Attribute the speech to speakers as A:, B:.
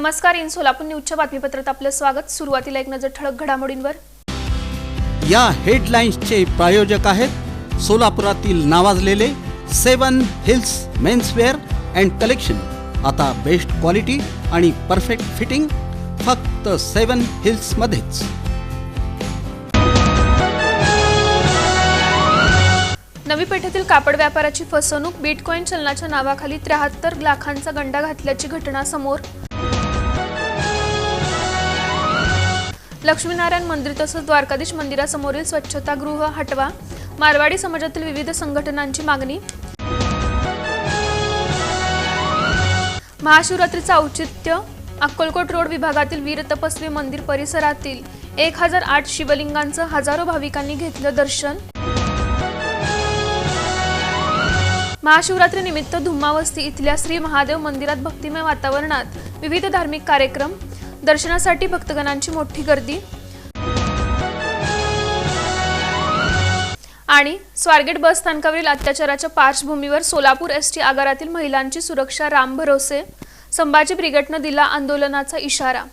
A: नमस्कार. इन सोलापूर न्यूजच्या बातमीपत्रात आपले स्वागत. सुरुवातीला एक नजर ठळक घडामोडींवर.
B: या हेडलाईन्सचे प्रायोजक आहेत सोलापुरातील नावाजलेले 7 हिल्स मेन्सवेअर अँड कलेक्शन. आता बेस्ट क्वालिटी आणि परफेक्ट फिटिंग फक्त 7 हिल्स मध्येच.
A: नवी पेठेतील कापड व्यापाराची फसवणूक. बिटकॉइन चलनाच्या नावाखाली 73 लाखांचा गंडा घातल्याची घटना समोर. लक्ष्मीनारायण मंदिर तसंच द्वारकाधीश मंदिरासमोरील स्वच्छतागृह हटवा. मारवाडी समाजातील विविध संघटनांची मागणी. महाशिवरात्रीचं औचित्य. अक्कलकोट रोड विभागातील वीर तपस्वी मंदिर परिसरातील 1008 शिवलिंगांचं हजारो भाविकांनी घेतलं दर्शन. महाशिवरात्री निमित्त धुम्मावस्ती इथल्या श्री महादेव मंदिरात भक्तिमय वातावरणात विविध धार्मिक कार्यक्रम. दर्शनासाठी भक्तगणांची मोठी गर्दी. आणि स्वारगेट बस स्थानकावरील अत्याचाराच्या पार्श्वभूमीवर सोलापूर एसटी आगारातील महिलांची सुरक्षा राम भरोसे. संभाजी ब्रिगेडनं दिला आंदोलनाचा इशारा.